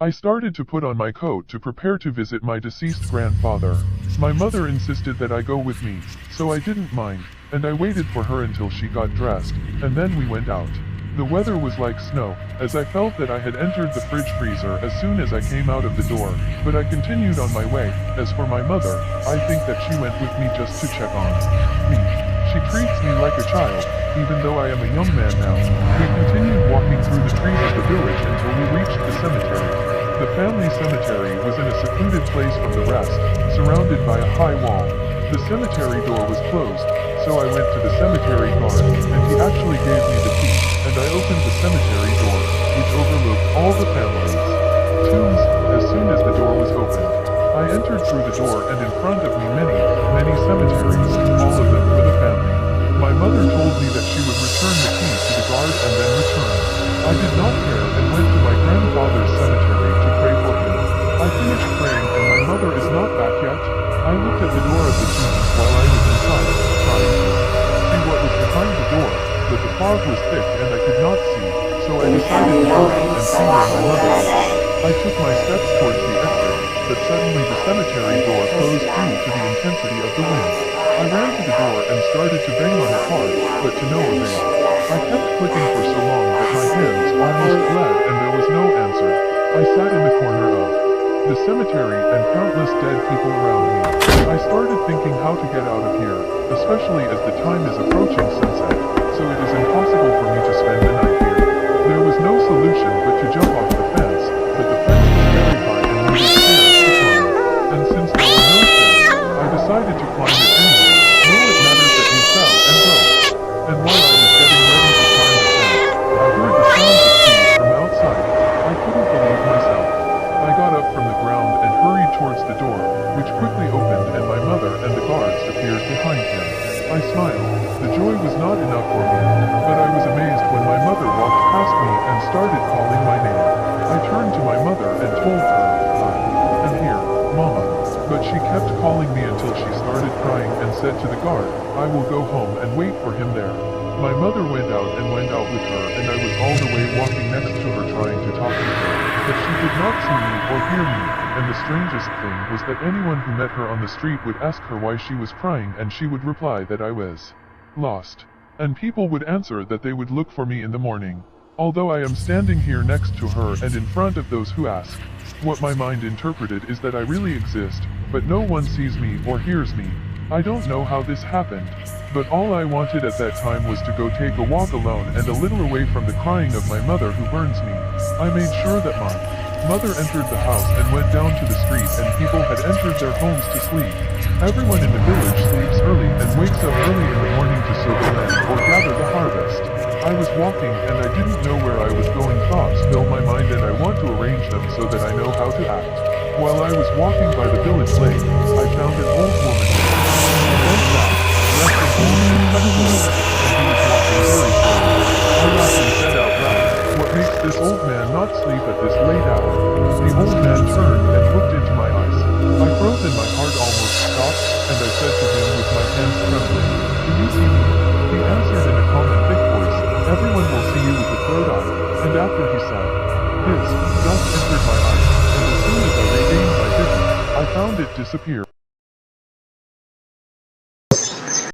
I started to put on my coat to prepare to visit my deceased grandfather. My mother insisted that I go with me, so I didn't mind, and I waited for her until she got dressed, and then we went out. The weather was like snow, as I felt that I had entered the fridge freezer as soon as I came out of the door, but I continued on my way. As for my mother, I think that she went with me just to check on me. She treats me like a child, even though I am a young man now. We continued walking through the trees of the village until we reached the cemetery. The family cemetery was in a secluded place from the rest, surrounded by a high wall. The cemetery door was closed, so I went to the cemetery guard, and he actually gave me the key, and I opened the cemetery door, which overlooked all the families' tombs. As soon as the door was opened, I entered through the door, and in front of me many cemeteries, all of them with a family. My mother told me that she would return the key to the guard and then return. I did not care and went to my grandfather's cemetery to pray for him. I finished praying and my mother is not back yet. I looked at the door of the tomb while I was inside, trying to see what was behind the door, but the fog was thick and I could not see, so I decided to go out and see where my mother was. I took my steps towards the exit, but suddenly the cemetery door closed due to the intensity of the wind. I ran to the door and started to bang on it hard, but to no avail. I kept clicking for so long that my hands almost bled and there was no answer. I sat in the corner of the cemetery and countless dead people around me. I started thinking how to get out of here, especially as the time is approaching sunset, so it is impossible for me to spend the night here. There was no solution but to jump off the fence, but the fence was very high and needed stairs to climb. And since there were no stairs, I decided to climb it anyway. No, it matters that you fell and broke. And while I was getting ready to climb the fence, I heard the sounds of keys from outside. I couldn't believe myself. I got up from the ground and hurried towards the door, which quickly opened and my mother and the guards appeared behind him. I smiled. The joy was not enough for me, but I was amazed when my mother walked past me and started calling my name. I turned to my mother and told her, I am here, Mama. But she kept calling me until she started crying and said to the guard, I will go home and wait for him there. My mother went out with her, and I was all the way walking next to her trying to talk to her, but she did not see me or hear me, and the strangest thing was that anyone who met her on the street would ask her why she was crying and she would reply that I was lost. And people would answer that they would look for me in the morning. Although I am standing here next to her and in front of those who ask, what my mind interpreted is that I really exist, but no one sees me or hears me. I don't know how this happened, but all I wanted at that time was to go take a walk alone and a little away from the crying of my mother who burns me. I made sure that my mother entered the house and went down to the street, and people had entered their homes to sleep. Everyone in the village sleeps early and wakes up early in the morning to sow the land or gather the harvest. I was walking and I didn't know where I was going. Thoughts fill my mind and I want to arrange them so that I know how to act. While I was walking by the village lake, I found an old woman. She bent back, dressed in old and cut clothes, and he was walking very slowly. I laughed and said out loud, what makes this old man not sleep at this late hour? The old man turned and looked into my eyes. I froze and my heart almost stopped, and I said to him with my hands trembling, do you see me? He answered in a calm and thick voice, everyone will see you with the third eye. And after he said his, dust entered my eyes, and as soon as I regained my vision, I found it disappear.